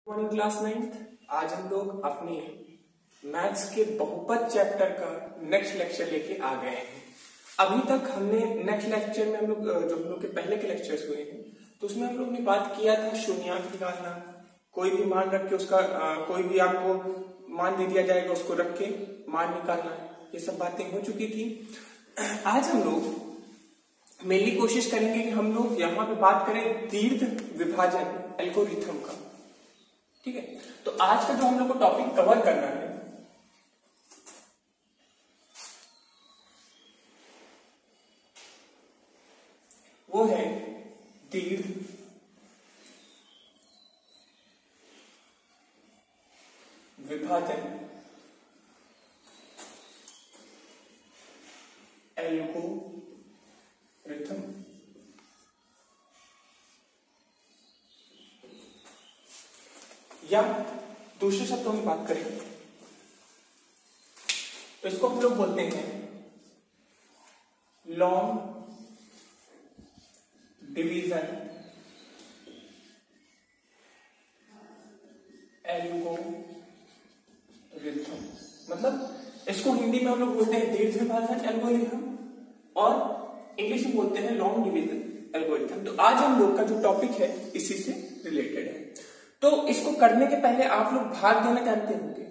Morning class 9th। आज हम लोग अपने मैथ्स के बहुपद चैप्टर का नेक्स्ट लेक्चर लेके आ गए हैं। अभी तक हमने नेक्स्ट लेक्चर में हम लोग के पहले के लेक्चर्स हुए हैं तो उसमें हम लोग ने बात किया था शून्याङ्क निकालना, कोई भी मान रख के उसका कोई भी आपको मान दे दिया जाएगा उसको रख के मान निकालना, ये सब बातें हो चुकी थी। आज हम लोग मेनली कोशिश करेंगे कि हम लोग यहाँ पे बात करें दीर्घ विभाजन एल्गोरिथम का। ठीक है, तो आज का जो हम लोग को टॉपिक कवर करना है वो है दीर्घ विभाजन एल्गोरिथम। या दूसरे शब्दों में बात करें तो इसको हम लोग बोलते हैं लॉन्ग डिवीजन एल्गोरिथम। मतलब इसको हिंदी में हम लोग बोलते हैं दीर्घ विभाजन एल्गोरिथम और इंग्लिश में बोलते हैं लॉन्ग डिवीजन एल्गोरिथम। तो आज हम लोग का जो टॉपिक है इसी से रिलेटेड है। तो इसको करने के पहले आप लोग भाग देना जानते होंगे,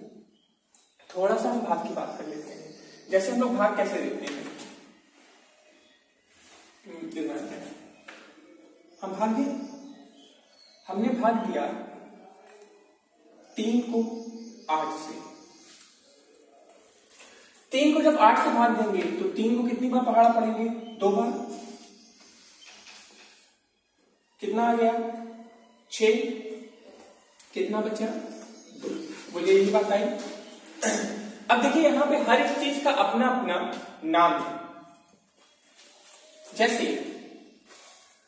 थोड़ा सा हम भाग की बात कर लेते हैं। जैसे हम लोग भाग कैसे देते हैं, हम हमने भाग दिया 3 को 8 से। 3 को जब 8 से भाग देंगे तो 3 को कितनी बार पहाड़ा पड़ेंगे? 2 बार। कितना आ गया? 6। कितना बचा? 2। बोलिए यही बात आई। अब देखिए यहां पे हर एक चीज का अपना अपना नाम है। जैसे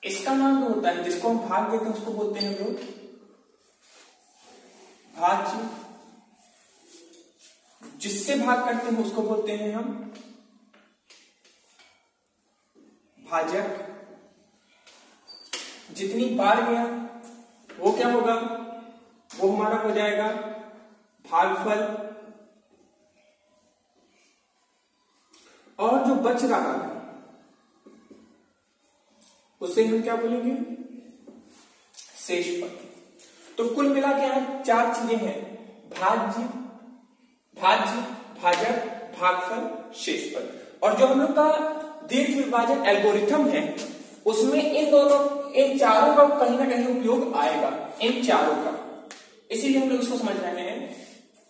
इसका नाम जो होता है जिसको हम भाग देते हैं उसको बोलते हैं हम लोग भाज्य। जिससे भाग करते हैं उसको बोलते हैं हम भाजक। जितनी बार गया वो क्या होगा? वो हमारा हो जाएगा भागफल। और जो बच रहा है उसे हम क्या बोलेंगे? शेषफल। तो कुल मिला के यहां 4 चीजें हैं, भाज्य, भाजक, भागफल, शेषफल। और जो हम लोग का दीर्घ विभाजन एल्गोरिथम है उसमें इन चारों का कहीं ना कहीं उपयोग आएगा, इन चारों का। इसीलिए हम लोग इसको समझ रहे हैं।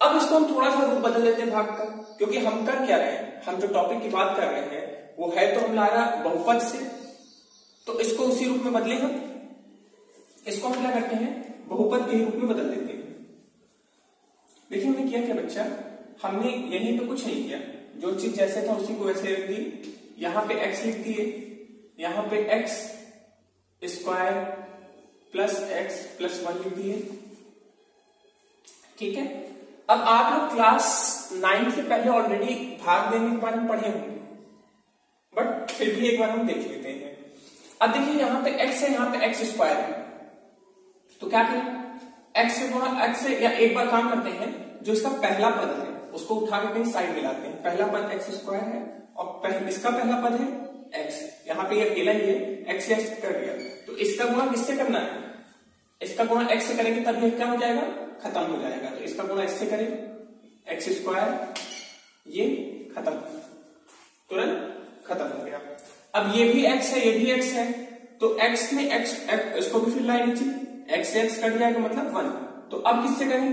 अब इसको हम थोड़ा सा रूप बदल देते हैं भाग का, क्योंकि हम कर क्या रहे हैं, हम जो टॉपिक की बात कर रहे हैं वो है तो हमारा बहुपद से, तो इसको उसी रूप में बदले हम। इसको हम क्या करते हैं? बहुपद के रूप में बदल देते हैं। देखिए हमने किया क्या बच्चा, हमने यहीं पे कुछ नहीं किया, जो चीज जैसे था उसी को वैसे रख दी। यहां पे x लिख दिए, यहां पे x square plus x plus 1 लिख दिए। ठीक है, अब आप लोग क्लास 9 से पहले ऑलरेडी भाग देने के बारे में पढ़े होंगे, बट फिर भी एक बार हम देख लेते हैं। अब देखिए यहां पे x है, यहां पे x स्क्वायर है, तो क्या करें? x से गुणा x से, या एक बार काम करते हैं, जो इसका पहला पद है उसको उठा के कहीं साइड में लाते हैं। पहला पद x स्क्वायर है और इसका पहला पद है x। यहाँ पे ये अकेला ही है, x से x कर दिया, तो इसका गुणा किससे करना है? इसका गुणा x से करेंगे तब ये क्या हो जाएगा? खत्म हो जाएगा। तो इसका गुणा इससे करें, x स्क्वायर, ये खत्म, तुरंत खत्म हो गया। अब ये भी x है, ये भी x है, तो x में x इसको भी फिर लाए नीचे, x से x कट जाएगा मतलब 1। तो अब किससे करें?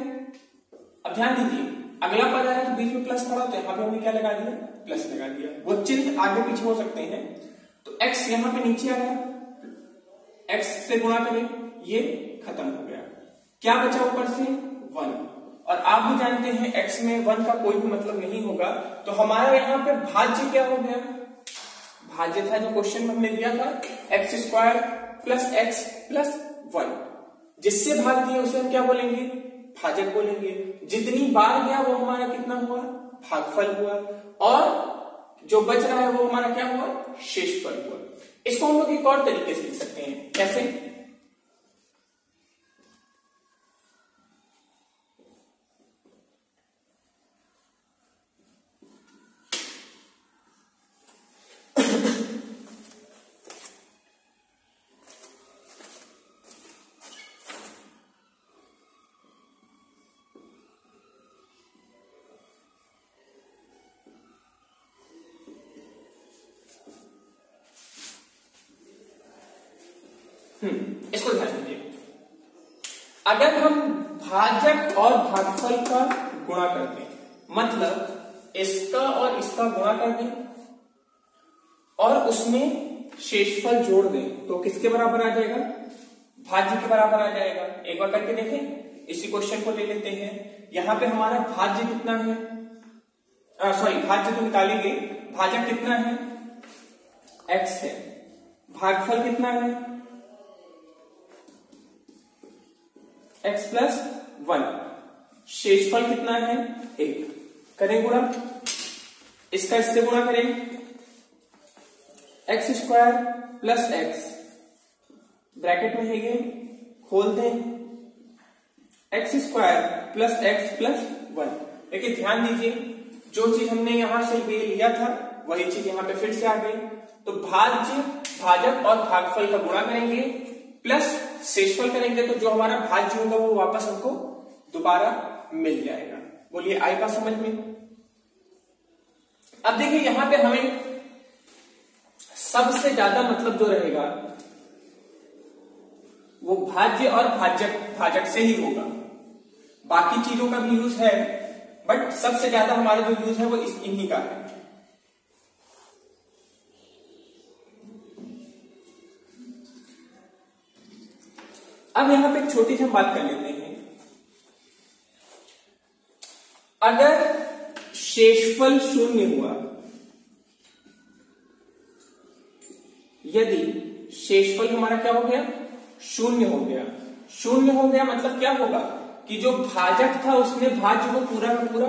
अब ध्यान दीजिए, अगला पद आया तो बीच में प्लस पड़ा, तो यहां पे हमने क्या लगा दिया? प्लस लगा दिया। वो चिन्ह आगे पीछे हो सकते हैं। तो x यहां पे नीचे आ गया, x से गुणा करें, ये खत्म हो गया। क्या बचा ऊपर से? 1। और आप भी जानते हैं x में 1 का कोई भी मतलब नहीं होगा, तो हमारा यहां पे भाज्य क्या हो गया? भाज्य था जो क्वेश्चन में हमने दिया था, x square plus x plus 1। जिससे भाग दिया उसे हम क्या बोलेंगे? भाजक बोलेंगे। जितनी बार गया वो हमारा कितना हुआ? भागफल हुआ। और जो बच रहा है वो हमारा क्या हुआ? शेषफल हुआ। इसको हम लोग एक और तरीके से लिख सकते हैं, कैसे? इसको ध्यान दीजिए। अगर हम भाजक और भागफल का गुणा कर दें, मतलब इसका और इसका गुणा कर दें और उसमें शेषफल जोड़ दें, तो किसके बराबर आ जाएगा? भाज्य के बराबर आ जाएगा। एक बार करके देखें, इसी क्वेश्चन को ले लेते हैं। यहां पे हमारा भाज्य कितना है, भाज्य तो निकालेंगे, भाजक कितना है? x है। भागफल कितना है? x plus 1। शेषफल कितना है? 1। करें गुणा, इसका इससे गुणा करें, x square plus x, bracket में है ये, खोल दें, x square plus x plus 1। देखिए ध्यान दीजिए, जो चीज हमने यहां से ये लिया था वही चीज यहां पे फिर से आ गई। तो भाज्य, भाजक और भागफल का गुणा करेंगे प्लस शेषफल करेंगे, तो जो हमारा भाज्य होगा वो वापस हमको दोबारा मिल जाएगा। बोलिए आई बात समझ में? अब देखिए यहां पे हमें सबसे ज्यादा मतलब जो रहेगा वो भाज्य और भाजक से ही होगा। बाकी चीजों का भी यूज है, बट सबसे ज्यादा हमारा जो यूज है वो इन्हीं का है। अब यहां पे एक छोटी सी हम बात कर लेते हैं। अगर शेषफल शून्य हुआ, यदि शेषफल हमारा क्या हो गया? शून्य हो गया। शून्य हो गया मतलब क्या होगा कि जो भाजक था उसने भाज्य को पूरा का पूरा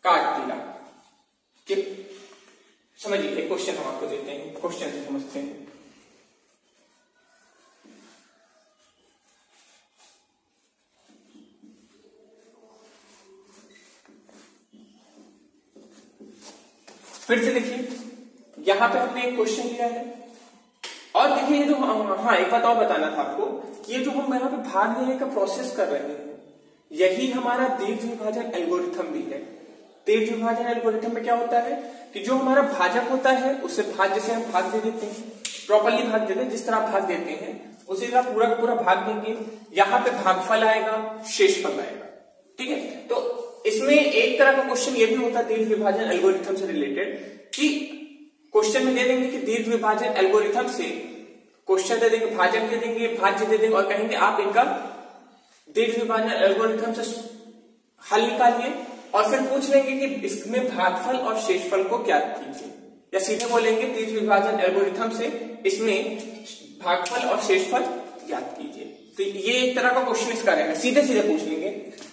काट दिया। समझिए, एक क्वेश्चन हम आपको देते हैं, क्वेश्चन से समझते हैं। फिर से देखिए, यहां पे हमने एक क्वेश्चन लिया है और देखिए ये जो एक बात और बताना था आपको कि ये जो हम यहाँ पे भाग लेने का प्रोसेस कर रहे हैं, यही हमारा दीर्घ विभाजन एल्गोरिथम भी है। दीर्घ विभाजन एल्गोरिथम में क्या होता है कि जो हमारा भाजक होता है उसे भाज्य से हम भाग दे देते हैं, प्रॉपर्ली भाग देते हैं, जिस तरह भाग देते हैं उसी तरह पूरा का पूरा भाग देंगे। यहाँ पे भागफल आएगा, शेषफल आएगा। ठीक है, तो इसमें एक तरह का क्वेश्चन ये भी होता है दीर्घ विभाजन एल्गोरिथम से रिलेटेड कि क्वेश्चन में दे देंगे कि दीर्घ विभाजन एल्गोरिथम से क्वेश्चन दे देंगे, भाजक दे देंगे, भाज्य दे देंगे और कहेंगे आप इनका दीर्घ विभाजन एल्गोरिथम से हल निकालिए और फिर पूछ लेंगे कि इसमें भागफल और शेषफल को ज्ञात कीजिए, या सीधे बोलेंगे दीर्घ विभाजन एल्गोरिथम से इसमें भागफल और शेषफल ज्ञात कीजिए। तो ये एक तरह का क्वेश्चन इसका रहेगा, सीधे सीधे पूछ लेंगे।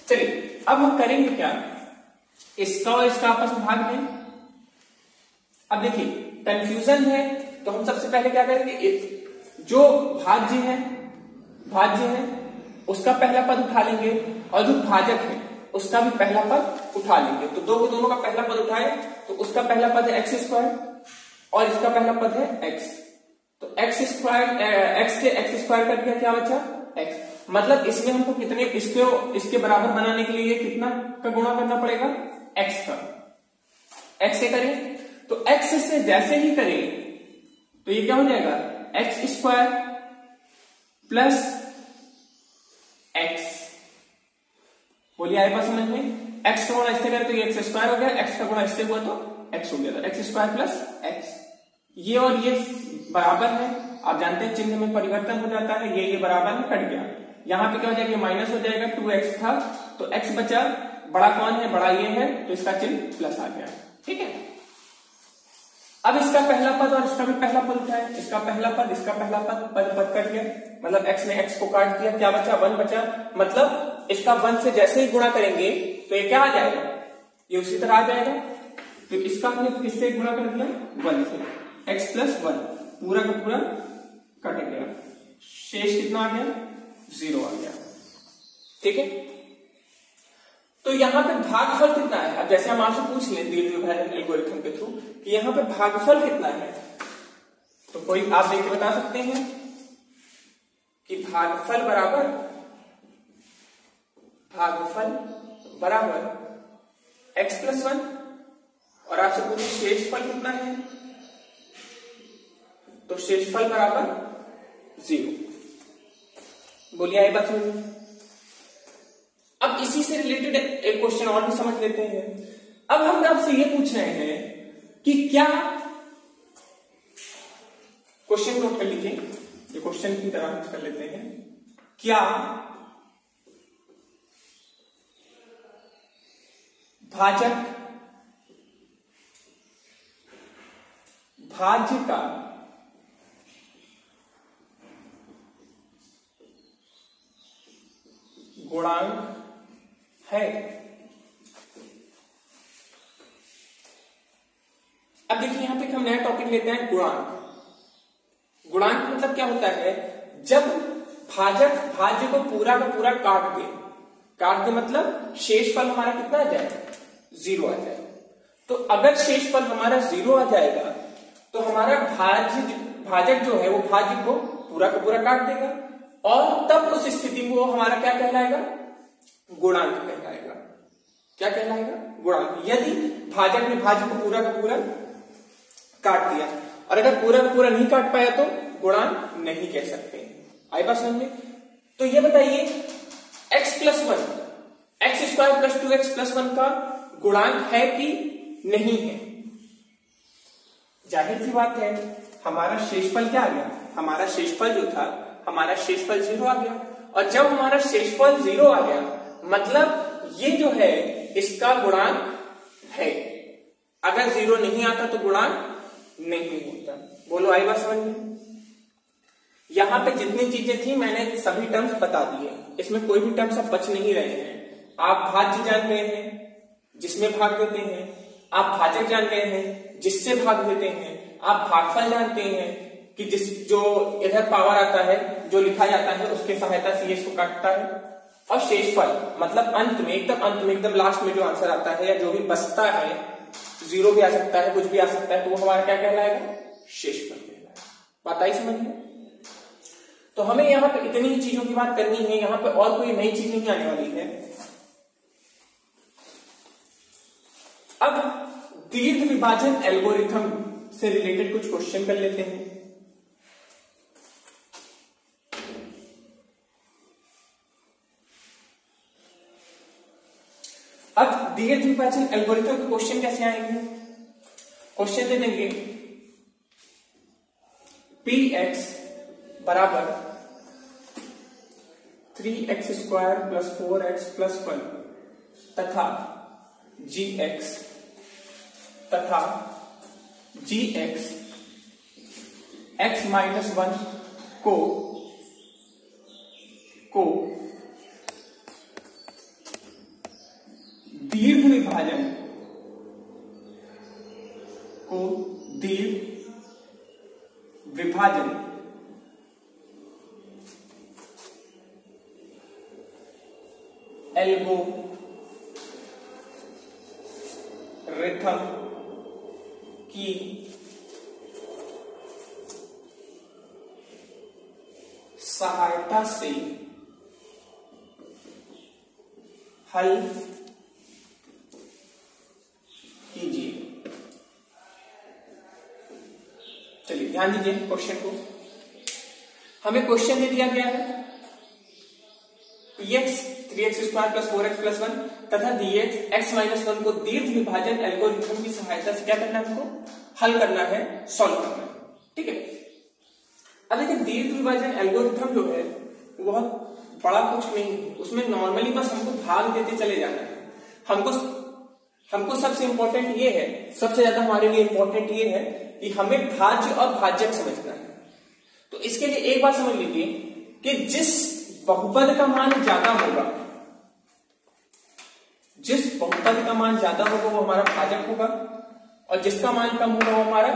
चलिए अब हम करेंगे क्या, इसका और इसका आपस में भाग दें। अब देखिए कंफ्यूजन है तो हम सबसे पहले क्या करेंगे, जो भाज्य है उसका पहला पद उठा लेंगे और जो भाजक है उसका भी पहला पद उठा लेंगे। तो दोनों का पहला पद उठाए तो उसका पहला पद है एक्स स्क्वायर और इसका पहला पद है एक्स। तो एक्स स्क्वायर, एक्स से एक्स स्क्वायर कर दिया, क्या बचा? एक्स। मतलब इसमें हमको कितने, इसके बराबर बनाने के लिए कितना का गुणा करना पड़ेगा? एक्स का। एक्स से करें तो एक्स से जैसे ही करें तो ये क्या हो जाएगा? X square plus x. बोलिए आए पास समझ में? एक्स का गुणा इससे करें तो ये एक्स स्क्वायर हो गया, एक्स का गुणा इससे हुआ तो एक्स हो गया, तो एक्स स्क्वायर प्लस एक्स। ये और ये बराबर है, आप जानते हैं चिन्ह में परिवर्तन हो जाता है, ये बराबर है, कट गया। यहां पे क्या हो जाएगा? माइनस हो जाएगा, 2x था तो x बचा, बड़ा कौन है? बड़ा ये है, तो इसका चिन्ह प्लस आ गया। ठीक है, अब इसका पहला पद और इसका भी पहला पद उठाए, इसका पहला पद इसका पहला पद कट गया, मतलब x ने x को काट दिया, क्या बचा? 1 बचा। मतलब इसका 1 से जैसे ही गुणा करेंगे तो ये क्या आ जाएगा? ये उसी तरह आ जाएगा। तो इसका हमने किससे गुणा कर दिया? 1 से, x प्लस 1 पूरा का पूरा कट गया, शेष कितना आ गया? 0 आ गया। ठीक है, तो यहां पे भागफल कितना है? अब जैसे हम आपसे पूछ लें दीर्घ विभाजन एल्गोरिथम के थ्रू कि यहां पे भागफल कितना है, तो कोई आप देख के बता सकते हैं कि भागफल बराबर x प्लस 1 और आपसे पूछे शेषफल कितना है, तो शेषफल बराबर 0। बोलिए आई बात समझ में? अब इसी से रिलेटेड एक क्वेश्चन और भी समझ लेते हैं। अब हम आपसे ये पूछ रहे हैं कि क्या, क्वेश्चन नोट कर लीजिए, ये क्वेश्चन की तरह कर लेते हैं, क्या भाजक भाज्य का गुणांक है? अब देखिए यहां पे हम नया टॉपिक लेते हैं, गुणांक। गुणांक मतलब क्या होता है, जब भाजक भाज्य को पूरा का पूरा काट दे मतलब शेषफल हमारा कितना आ जाए, 0 आ जाए। तो अगर शेषफल हमारा 0 आ जाएगा तो हमारा भाजक जो है वो भाज्य को पूरा का पूरा काट देगा, और तब उस स्थिति में वो हमारा क्या कहलाएगा, गुणांक कहलाएगा। क्या कहलाएगा, गुणांक। यदि भाजक ने भाज्य को पूरा का पूरा काट दिया, और अगर पूरा का पूरा नहीं काट पाया तो गुणांक नहीं कह सकते। आई बात समझ में? तो ये बताइए x plus 1, x square plus 2x plus 1 का गुणांक है कि नहीं है? जाहिर सी बात है, हमारा शेषफल क्या आ गया, हमारा शेषफल जो था, हमारा शेषफल 0 आ गया। और जब हमारा शेषफल 0 आ गया मतलब ये जो है इसका गुणांक है। अगर 0 नहीं आता तो गुणांक नहीं होता। बोलो आई बात समझ में? यहां पे जितनी चीजें थी मैंने सभी टर्म्स बता दिए, इसमें कोई भी टर्म्स अब बच नहीं रहे हैं। आप भाज्य जान गए हैं जिसमें भाग देते हैं, आप भाजक जान गए हैं जिससे भाग देते हैं, आप भागफल जानते हैं कि जो इधर पावर आता है, जो लिखा जाता है उसके सहायता से इसको काटता है, और शेषफल मतलब अंत में एकदम लास्ट में जो आंसर आता है या जो भी बचता है, 0 भी आ सकता है, कुछ भी आ सकता है, तो वो हमारा क्या कहलाएगा, शेषफल कहलाएगा। बात आई समझ में? तो हमें यहाँ पे इतनी ही चीजों की बात करनी है, यहाँ पे और कोई नई चीज नहीं आने वाली है। अब दीर्घ विभाजन एल्गोरिथम से रिलेटेड कुछ क्वेश्चन कर लेते हैं। अब दीर्घ विभाजन एल्गोरिथम के क्वेश्चन कैसे आएंगे? क्वेश्चन दे देंगे px बराबर 3x square plus 4x plus 1 तथा gx तथा gx x माइनस 1 को दीर्घ विभाजन एल्गोरिथम की सहायता से हल कीजिए। चलिए ध्यान दीजिए क्वेश्चन को। हमें क्वेश्चन दे दिया गया है px 3x square plus 4x plus 1 तथा dx x माइनस 1 को दीर्घ विभाजन एल्गोरिथम की सहायता से क्या करना है, हमको हल करना है, सॉल्व करना है। ठीक है। अब देखिए दीर्घ विभाजन एल्गोरिथम जो है वो बहुत बड़ा कुछ नहीं है, उसमें नॉर्मली बस हमको भाग देते चले जाना है। हमको सबसे इंपॉर्टेंट ये है, सबसे ज्यादा हमारे लिए इंपॉर्टेंट ये है कि हमें भाज्य और भाजक समझना है। तो इसके लिए एक बात समझ लीजिए कि जिस बहुपद का मान ज्यादा होगा, वो हमारा भाजक होगा, और जिसका मान कम होगा वो हमारा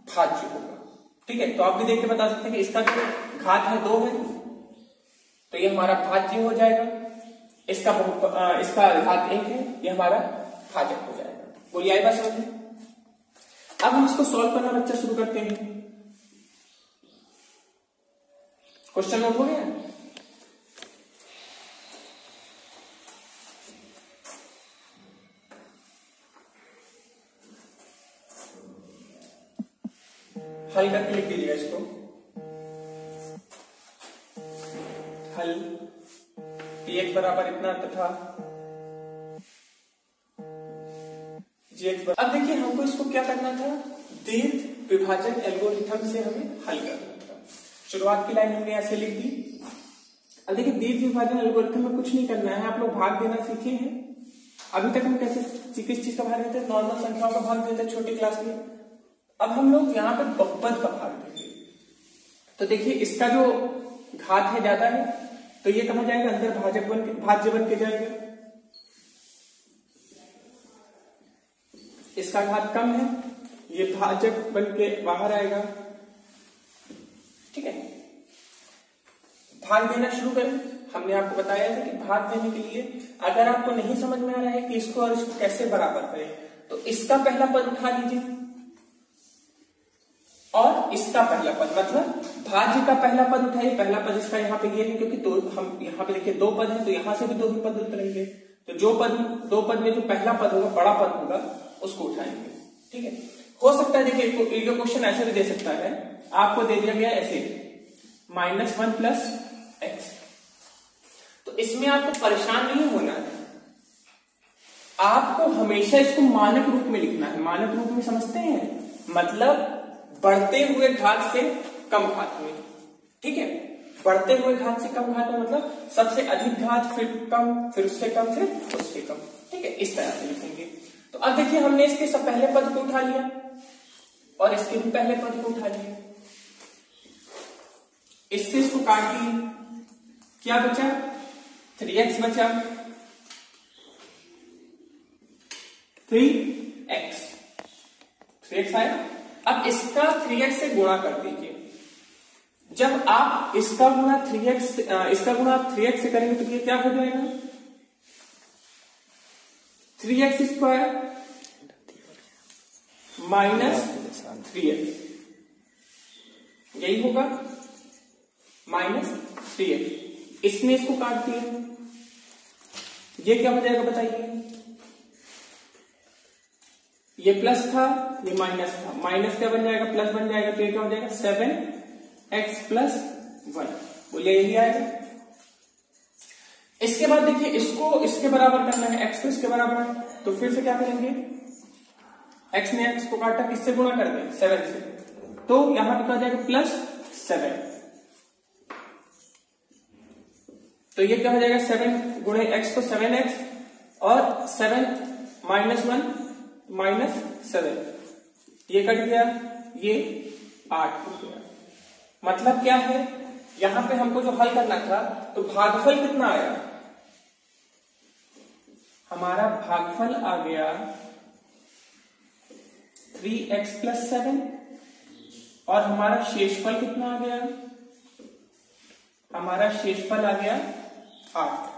भाज्य होगा। ठीक है। तो आप भी देख के बता सकते हैं कि इसका जो घात है 2 है तो ये हमारा भाज्य हो जाएगा, इसका घात 1 है, ये हमारा भाजक हो जाएगा। बोलिए आई बात समझ में? अब हम इसको सॉल्व करना बच्चा शुरू करते हैं। क्वेश्चन नोट हो गया? हल करके लिख दीजिएगा इसको। हल px बराबर इतना तथा gx। अब देखिए हमको इसको क्या करना था, दीर्घ विभाजन एल्गोरिथम से हमें हल करना था। शुरुआत की लाइन हमने ऐसे लिख दी। अब देखिए दीर्घ विभाजन एल्गोरिथम में कुछ नहीं करना है, आप लोग भाग देना सीखे हैं। अभी तक हम कैसे किस चीज का भाग देते हैं, नॉर्मल संख्याओं का भाग देते हैं छोटी क्लास में। अब हम लोग यहाँ पे बहुपद का भाग देंगे। तो देखिए इसका जो घात है ज्यादा है तो ये कहा जाएगा अंदर भाज्य बन के जाएगा, इसका घात कम है ये भाजक बन के बाहर आएगा। ठीक है, भाग देना शुरू करें। हमने आपको बताया था कि भाग देने के लिए अगर आपको नहीं समझ में आ रहा है कि इसको और इसको कैसे बराबर करें, तो इसका पहला पद उठा लीजिए और इसका पहला पद, मतलब भाज्य का पहला पद उठाइए। पहला पद इसका यहाँ पे ये है क्योंकि दो, हम यहाँ पे देखिए दो पद है तो यहाँ से भी दो ही पद उतरेंगे। तो जो पद, दो पद में जो पहला पद होगा, बड़ा पद होगा, उसको उठाएंगे। ठीक है, हो सकता है देखिए ये क्वेश्चन ऐसे भी दे सकता है, आपको दे दिया गया ऐसे -1 प्लस एक्स, तो इसमें आपको परेशान नहीं होना है, आपको हमेशा इसको मानक रूप में लिखना है। मानक रूप में समझते हैं, मतलब बढ़ते हुए घात से कम घात में। ठीक है, बढ़ते हुए घात से कम घात में मतलब सबसे अधिक घात, फिर कम, फिर उससे कम, फिर उससे कम। ठीक है, इस तरह से लिखेंगे। तो अब देखिए हमने इसके सब पहले पद को उठा लिया और इसके भी पहले पद को उठा लिया, इससे इसको काट दिए, क्या बचा 3x बचा, 3x आया। अब इसका 3x से गुणा कर दीजिए। जब आप इसका गुणा 3x से करेंगे तो ये क्या हो जाएगा, 3x स्क्वायर -3x, यही होगा -3x। इसमें इसको काट दिया, ये क्या हो जाएगा बताइए, ये प्लस था ये माइनस था, माइनस क्या बन जाएगा प्लस बन जाएगा, तो ये क्या हो जाएगा 7x + 1, बोलिए यही आएगा। इसके बाद देखिए इसको इसके बराबर करना है, x को इसके बराबर है, तो फिर से क्या करेंगे, x ने x को काटा, किससे गुणा कर दें 7 से, तो यहां पे क्या हो जाएगा +7, तो ये क्या हो जाएगा 7 गुणे x तो 7x और 7 -1 -7, ये कट गया, ये 8 हो गया। मतलब क्या है, यहां पे हमको जो हल करना था तो भागफल कितना आया, हमारा भागफल आ गया 3x + 7 और हमारा शेषफल कितना आ गया, हमारा शेषफल आ गया 8।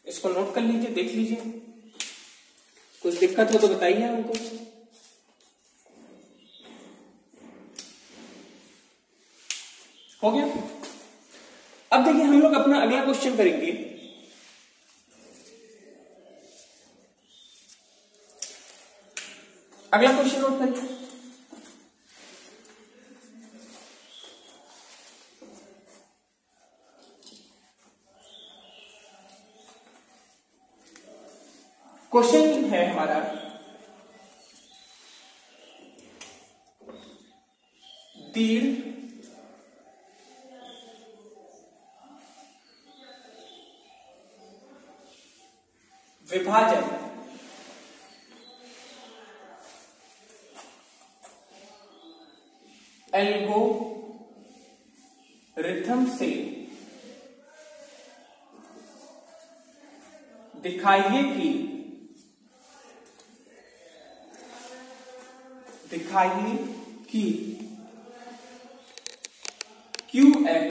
इसको नोट कर लीजिए, देख लीजिए, कुछ दिक्कत हो तो बताइए हमको। हो गया। अब देखिए हम लोग अपना अगला क्वेश्चन करेंगे। अगला क्वेश्चन नोट करिए, क्वेश्चन है हमारा दीर्घ विभाजन एल्गोरिथम से दिखाइए कि qx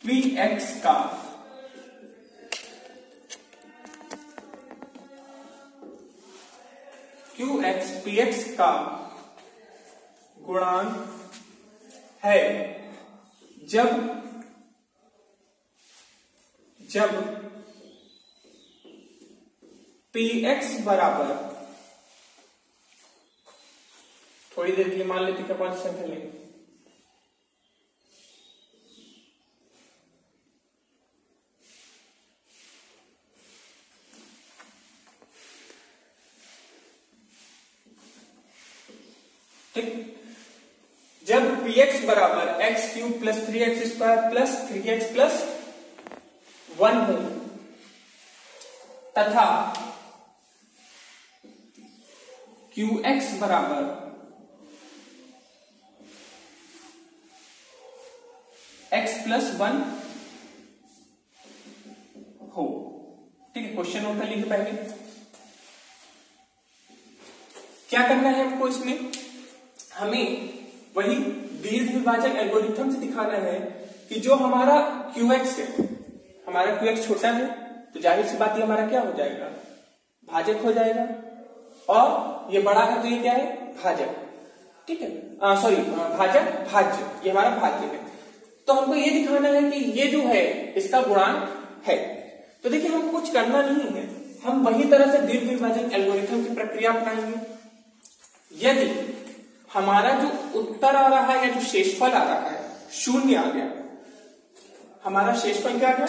px का qx px का गुणांक है जब px बराबर, थोड़ी देर के लिए मान लेते क्या कौन सी संख्या लेंगे, ठीक, जब px बराबर x cube plus 3x square plus 3x plus 1 हो तथा qx बराबर x प्लस 1 हो। ठीक है, क्वेश्चन नोट कर लीजिए। पहले क्या करना है हमको, इसमें हमें वही दीर्घ विभाजन एल्गोरिथम से दिखाना है कि जो हमारा qx है, हमारा qx छोटा है तो जाहिर सी बात है हमारा क्या हो जाएगा, भाजक हो जाएगा, और ये बड़ा है तो ये क्या है, भाजक। ठीक है, सॉरी भाजक भाज्य, ये हमारा भाज्य है। तो हमको ये दिखाना है कि ये जो है इसका गुणांक है। तो देखिए हमको कुछ करना नहीं है, हम वही तरह से दीर्घ विभाजन एल्गोरिथम की प्रक्रिया अपनाएंगे। यदि हमारा जो उत्तर आ रहा है या जो शेषफल आ रहा है शून्य आ गया, हमारा शेषफल क्या है,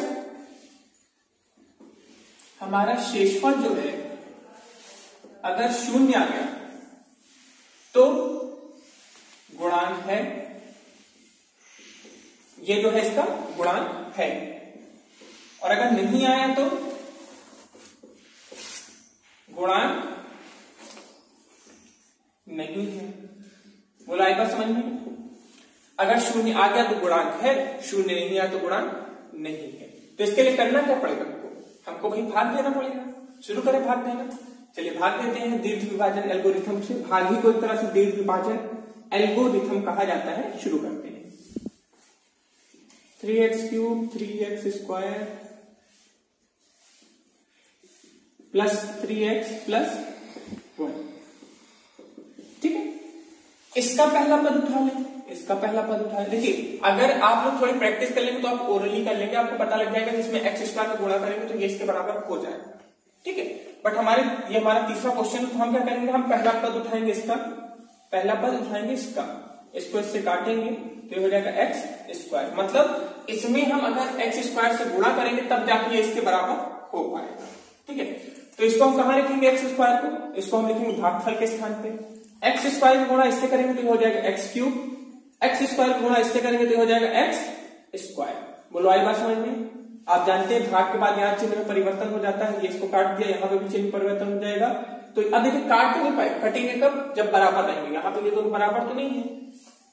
हमारा शेषफल जो है अगर शून्य आ गया तो गुणांक है, ये जो है इसका गुणांक है, और अगर नहीं आया तो गुणांक नहीं है। बोला एक बार समझ में, अगर शून्य आ गया तो गुणांक है, शून्य नहीं आया तो गुणांक नहीं है। तो इसके लिए करना क्या पड़ेगा, हमको भाई भाग देना पड़ेगा। शुरू करें भाग देना, चलिए भाग देते हैं दीर्घ विभाजन एल्गोरिथम से। भाग ही को एक तरह से दीर्घ विभाजन एल्गोरिथम कहा जाता है। शुरू करते हैं, 3x cube 3x square plus 3x plus 1। ठीक है, इसका पहला पद उठा लें, इसका पहला पद उठा लें। देखिए अगर आप लोग थोड़ी प्रैक्टिस कर लेंगे तो आप ओरली कर लेंगे, आपको पता लग जाएगा कि इसमें एक्स स्क्वायर में गुणा करेंगे तो ये इसके बराबर हो जाएगा। ठीक है, बट ये हमारा तीसरा क्वेश्चन, तो हम क्या करेंगे, हम पहला पद उठाएंगे, इसका पहला पद उठाएंगे, इसको इससे काटेंगे तो ये हो जाएगा एक्स स्क्वायर। मतलब इसमें हम अगर एक्स स्क्वायर से गुणा करेंगे तब जाके ये इसके बराबर हो पाएगा। ठीक है, तो इसको हम कहां लिखेंगे, एक्स स्क्वायर को, इसको हम लिखेंगे भागफल के स्थान पे। एक्स स्क्वायर का गुणा इससे करेंगे तो हो जाएगा एक्स क्यूब, एक्स स्क्वायर का गुणा इससे करेंगे तो हो जाएगा एक्स स्क्वायर। बोलो आई बात समझ में। आप जानते हैं भाग के बाद यहाँ चिन्ह में परिवर्तन हो जाता है, ये इसको काट दिया, यहाँ पे भी चिन्ह परिवर्तन हो जाएगा। तो अब देखिए काट नहीं पाए, कटेंगे कब, जब बराबर रहेंगे। यहाँ पे ये दोनों बराबर तो नहीं है,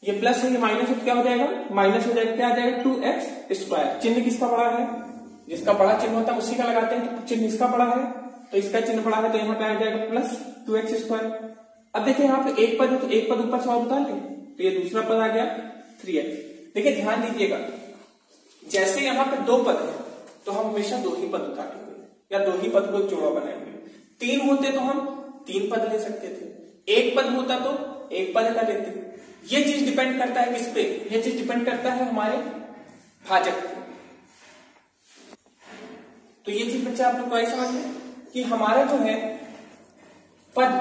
ये प्लस है ये माइनस है, क्या हो जाएगा, माइनस हो जाएगा, क्या आ जाएगा 2x स्क्वायर। चिन्ह किसका बड़ा है, जिसका बड़ा चिन्ह होता है उसी का लगाते हैं, तो चिन्ह इसका बड़ा है तो इसका चिन्ह बड़ा है, तो यहाँ पे आ जाएगा प्लस 2x स्क्वायर। अब देखिए यहाँ पे एक पद है तो एक पद ऊपर से और उतार लें, तो ये दूसरा पद आ गया 3x। देखिए ध्यान दीजिएगा, जैसे यहाँ पे दो पद है तो हम हमेशा दो ही पद उतारेंगे या दो ही पद को जोड़ा बनाएंगे। तीन होते तो हम तीन पद ले सकते थे, एक पद होता तो एक पद का लेते। ये चीज डिपेंड करता है किस पे, ये चीज डिपेंड करता है हमारे भाजक पे। तो ये चीज बच्चे आप लोग को समझ में कि हमारा जो है पद,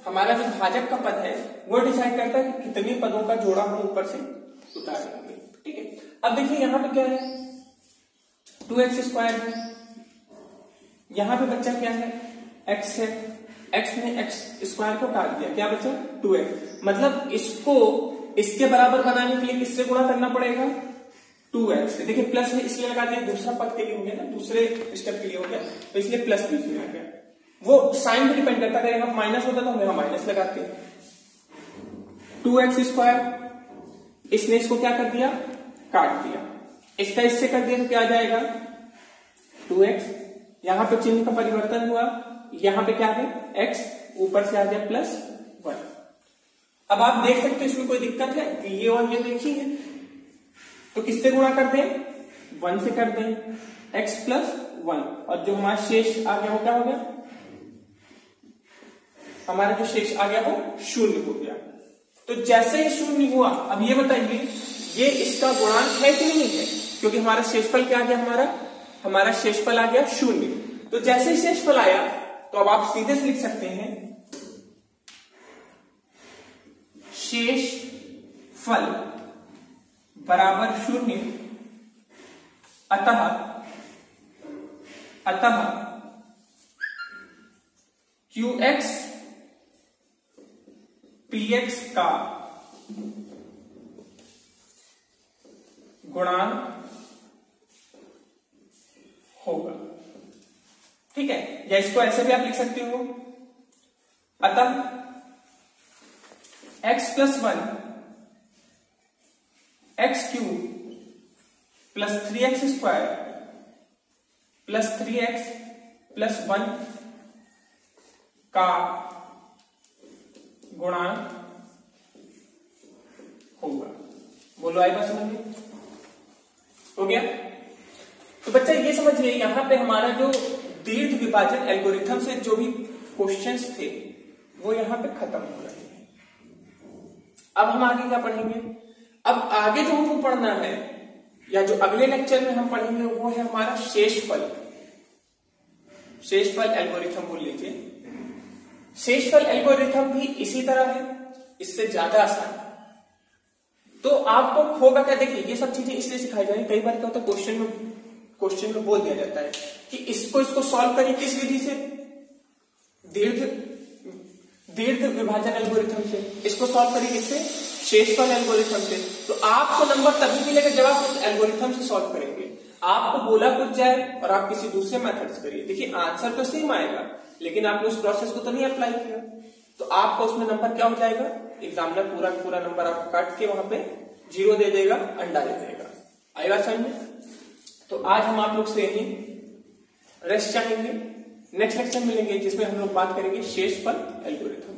हमारा जो भाजक का पद है वो डिसाइड करता है कि कितने पदों का जोड़ा हम ऊपर से उतारेंगे। ठीक है, अब देखिए यहाँ पे क्या है, 2x स्क्वायर है, यहाँ पे बच्चा क्या है, x है, x ने x स्क्वायर को काट दिया, क्या बचा 2x। मतलब इसको इसके बराबर बनाने के लिए किससे गुणा करना पड़ेगा, 2x। देखिए प्लस है इसलिए लगा दिया, दूसरा पद के लिए हो गया ना, दूसरे स्टेप के लिए हो गया, तो इसलिए प्लस बीच में आ गया। वो साइन पे डिपेंड करता है, अगर यहाँ माइनस होता तो हम यहाँ माइनस लगाते। 2x स्क्वायर, इसने इसको क्या कर दिया, काट दिया, इसका इससे कर दिया तो क्या आ जाएगा 2x। यहां पे चिन्ह का परिवर्तन हुआ, यहां पे क्या है x, ऊपर से आ गया प्लस 1। अब आप देख सकते हो इसमें कोई दिक्कत है कि ये और ये देखी है, तो किससे गुणा कर दें, 1 से कर दें, x प्लस 1, और जो हमारा शेष आ गया वो क्या हो गया, हमारा जो शेष आ गया वो शून्य हो गया। तो जैसे ही शून्य हुआ, अब ये बताइए ये इसका गुणांक है कि नहीं है, क्योंकि हमारा शेषफल क्या आ गया, हमारा शेषफल आ गया शून्य। तो जैसे ही शेषफल आया तो अब आप सीधे से लिख सकते हैं शेषफल बराबर शून्य, अतः qx px का गुणांक होगा। ठीक है, या इसको ऐसे भी आप लिख सकते हो, अतः x plus 1 x cube plus 3x square plus 3x plus 1 का गुणांक होगा। बोलो, आई बात समझ में? हो गया? तो बच्चा ये समझिए, यहां पे हमारा जो दीर्घ विभाजन एल्गोरिथम से जो भी क्वेश्चंस थे वो यहां पे खत्म हो रहे हैं। अब हम आगे क्या पढ़ेंगे? अब आगे जो हमको पढ़ना है या जो अगले लेक्चर में हम पढ़ेंगे वो है हमारा शेषफल। शेषफल एल्गोरिथम बोल लीजिए। शेषफल एल्गोरिथम भी इसी तरह है, इससे ज्यादा आसान है। तो आपको होगा क्या, देखिए ये सब चीजें इसलिए सिखाई जा रही है, कई बार क्या होता है क्वेश्चन में बोल दिया जाता है कि इसको सॉल्व करिए किस विधि से, दीर्घ विभाजन एल्गोरिथम से। इसको सॉल्व करिए किससे? शेषफल एल्गोरिथम से। तो आपको नंबर तभी मिलेगा जब आप उस एल्गोरिथम से सॉल्व करेंगे। आपको बोला कुछ जाए और आप किसी दूसरे मेथड से करिए, देखिए आंसर तो सेम आएगा, लेकिन आपने उस प्रोसेस को तो नहीं अप्लाई किया, तो आपका उसमें नंबर क्या हो जाएगा? एग्जामिनर पूरा नंबर आपको काट के वहां पे 0 दे देगा, अंडा दे देगा। आएगा समझ में? तो आज हम आप लोग से यही रेस्ट चाहेंगे। नेक्स्ट लेक्चर मिलेंगे जिसमें हम लोग बात करेंगे शेषफल एल्गोरिथम।